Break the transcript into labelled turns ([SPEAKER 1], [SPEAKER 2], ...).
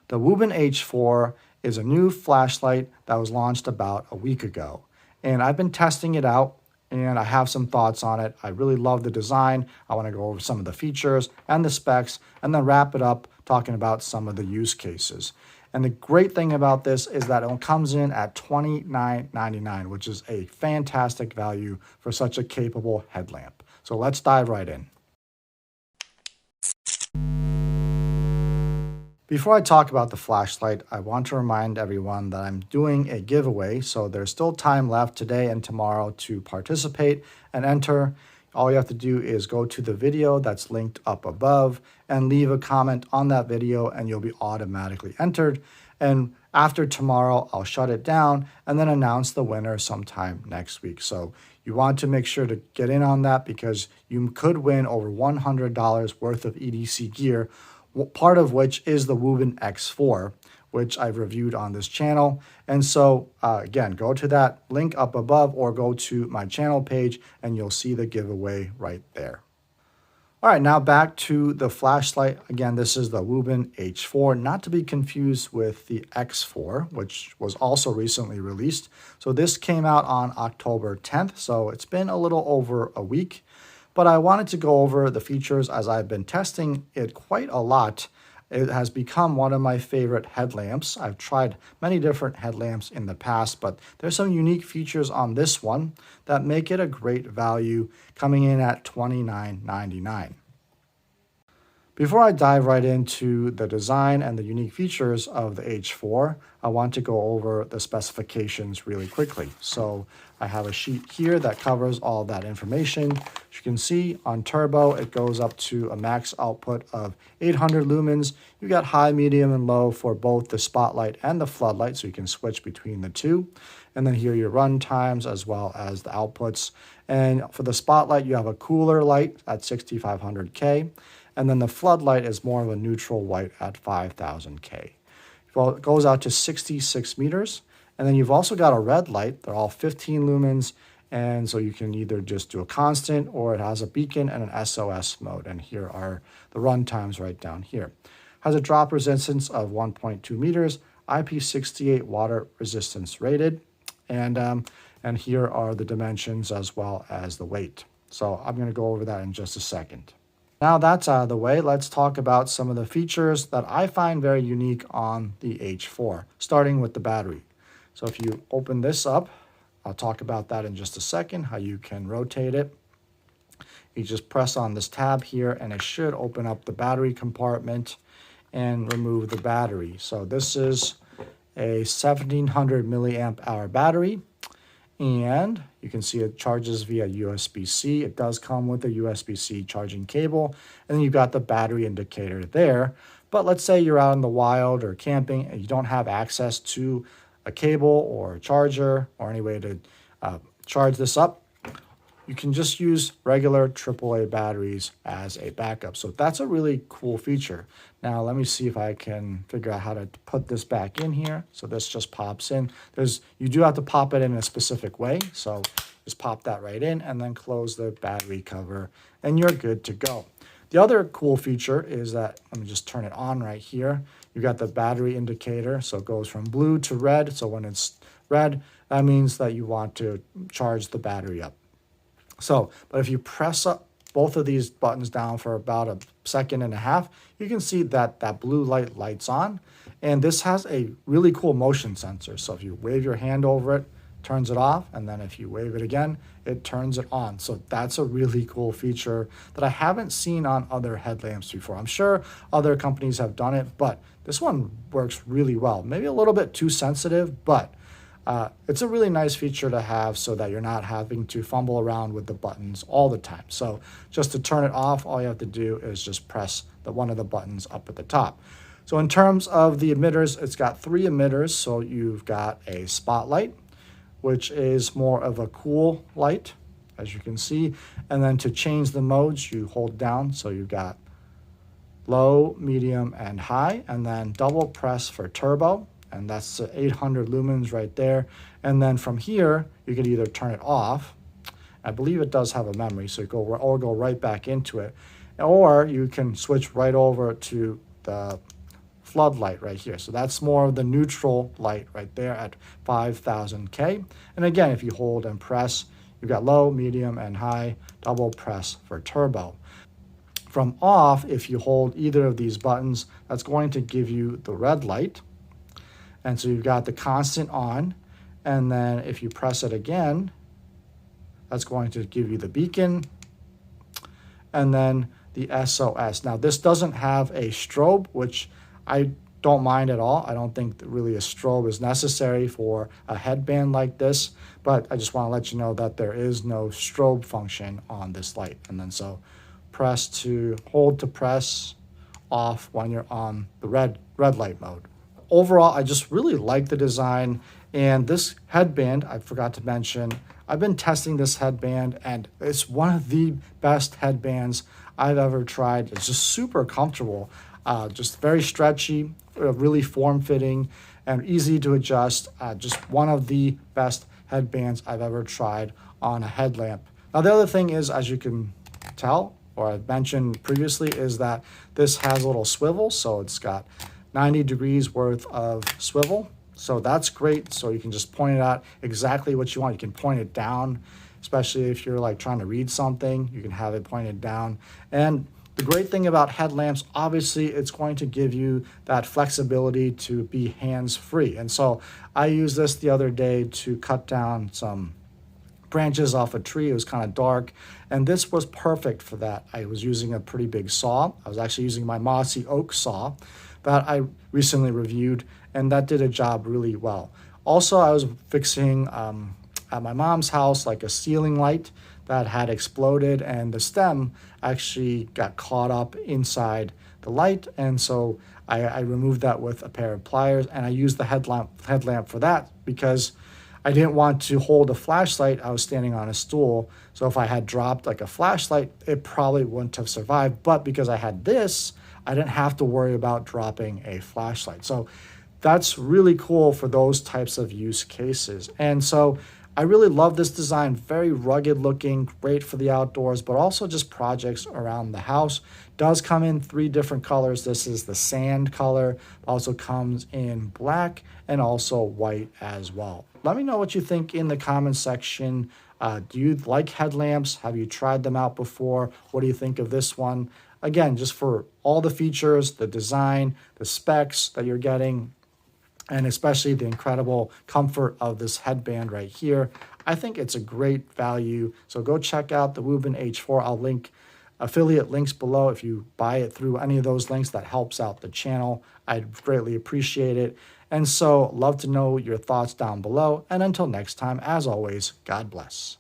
[SPEAKER 1] The Wuben H4 is a new flashlight that was launched about a week ago. And I've been testing it out and I have some thoughts on it. I really love the design. I want to go over some of the features and the specs and then wrap it up talking about some of the use cases. And the great thing about this is that it comes in at $29.99, which is a fantastic value for such a capable headlamp. So let's dive right in. Before I talk about the flashlight, I want to remind everyone that I'm doing a giveaway, so there's still time left today and tomorrow to participate and enter. All you have to do is go to the video that's linked up above and leave a comment on that video and you'll be automatically entered. And after tomorrow, I'll shut it down and then announce the winner sometime next week. So you want to make sure to get in on that because you could win over $100 worth of EDC gear, part of which is the Wuben X4, which I've reviewed on this channel. And so again, go to that link up above or go to my channel page and you'll see the giveaway right there. All right, now back to the flashlight. Again, this is the Wuben H4, not to be confused with the X4, which was also recently released. So this came out on October 10th, so it's been a little over a week. But I wanted to go over the features as I've been testing it quite a lot. It has become one of my favorite headlamps. I've tried many different headlamps in the past, but there's some unique features on this one that make it a great value, coming in at $29.99. Before I dive right into the design and the unique features of the H4, I want to go over the specifications really quickly. So I have a sheet here that covers all that information. As you can see on turbo, it goes up to a max output of 800 lumens. You got high, medium, and low for both the spotlight and the floodlight, so you can switch between the two. And then here are your run times as well as the outputs. And for the spotlight, you have a cooler light at 6500K. And then the floodlight is more of a neutral white at 5000K. Well, it goes out to 66 meters. And then you've also got a red light. They're all 15 lumens. And so you can either just do a constant or it has a beacon and an SOS mode. And here are the run times right down here. Has a drop resistance of 1.2 meters, IP68 water resistance rated. And here are the dimensions as well as the weight. So I'm going to go over that in just a second. Now that's out of the way, let's talk about some of the features that I find very unique on the H4, starting with the battery. So if you open this up, I'll talk about that in just a second, how you can rotate it. You just press on this tab here and it should open up the battery compartment and remove the battery. So this is a 1700 milliamp hour battery. And you can see it charges via USB-C. It does come with a USB-C charging cable. And then you've got the battery indicator there. But let's say you're out in the wild or camping and you don't have access to a cable or a charger or any way to charge this up. You can just use regular AAA batteries as a backup. So that's a really cool feature. Now let me see if I can figure out how to put this back in here. So this just pops in. You do have to pop it in a specific way. So just pop that right in and then close the battery cover and you're good to go. The other cool feature is that, let me just turn it on right here. You got the battery indicator. So it goes from blue to red. So when it's red, that means that you want to charge the battery up. So, but if you press up both of these buttons down for about a second and a half, you can see that that blue light lights on. And this has a really cool motion sensor. So if you wave your hand over it, turns it off. And then if you wave it again, it turns it on. So that's a really cool feature that I haven't seen on other headlamps before. I'm sure other companies have done it, but this one works really well. Maybe a little bit too sensitive, but it's a really nice feature to have so that you're not having to fumble around with the buttons all the time. So just to turn it off, all you have to do is just press one of the buttons up at the top. So in terms of the emitters, it's got 3 emitters. So you've got a spotlight, which is more of a cool light, as you can see. And then to change the modes, you hold down. So you've got low, medium, and high, and then double press for turbo. And that's 800 lumens right there. And then from here, you could either turn it off. I believe it does have a memory, so you go right back into it. Or you can switch right over to the floodlight right here. So that's more of the neutral light right there at 5000K. And again, if you hold and press, you've got low, medium, and high, double press for turbo. From off, if you hold either of these buttons, that's going to give you the red light. And so you've got the constant on. And then if you press it again, that's going to give you the beacon. And then the SOS. Now, this doesn't have a strobe, which I don't mind at all. I don't think that really a strobe is necessary for a headband like this, but I just want to let you know that there is no strobe function on this light. And then so hold to press off when you're on the red light mode. Overall, I just really like the design, and this headband, I forgot to mention, I've been testing this headband and it's one of the best headbands I've ever tried. It's just super comfortable, just very stretchy, really form-fitting and easy to adjust. Just one of the best headbands I've ever tried on a headlamp. Now, the other thing is, as you can tell, or I mentioned previously, is that this has a little swivel. So it's got 90 degrees worth of swivel. So that's great. So you can just point it at exactly what you want. You can point it down, especially if you're like trying to read something, you can have it pointed down. And the great thing about headlamps, obviously, it's going to give you that flexibility to be hands-free. And so I used this the other day to cut down some branches off a tree. It was kind of dark, and this was perfect for that. I was using a pretty big saw. I was actually using my mossy oak saw that I recently reviewed, and that did a job really well. Also, I was fixing at my mom's house like a ceiling light that had exploded, and the stem actually got caught up inside the light, and so I removed that with a pair of pliers, and I used the headlamp for that because I didn't want to hold a flashlight. I was standing on a stool, so if I had dropped like a flashlight, it probably wouldn't have survived. But because I had this, I didn't have to worry about dropping a flashlight. So that's really cool for those types of use cases. And so I really love this design, very rugged looking, great for the outdoors, but also just projects around the house. Does come in 3 different colors. This is the sand color, also comes in black and also white as well. Let me know what you think in the comments section. Do you like headlamps? Have you tried them out before? What do you think of this one? Again, just for all the features, the design, the specs that you're getting, and especially the incredible comfort of this headband right here, I think it's a great value. So go check out the Wuben H4. I'll link affiliate links below. If you buy it through any of those links, that helps out the channel. I'd greatly appreciate it. And so love to know your thoughts down below. And until next time, as always, God bless.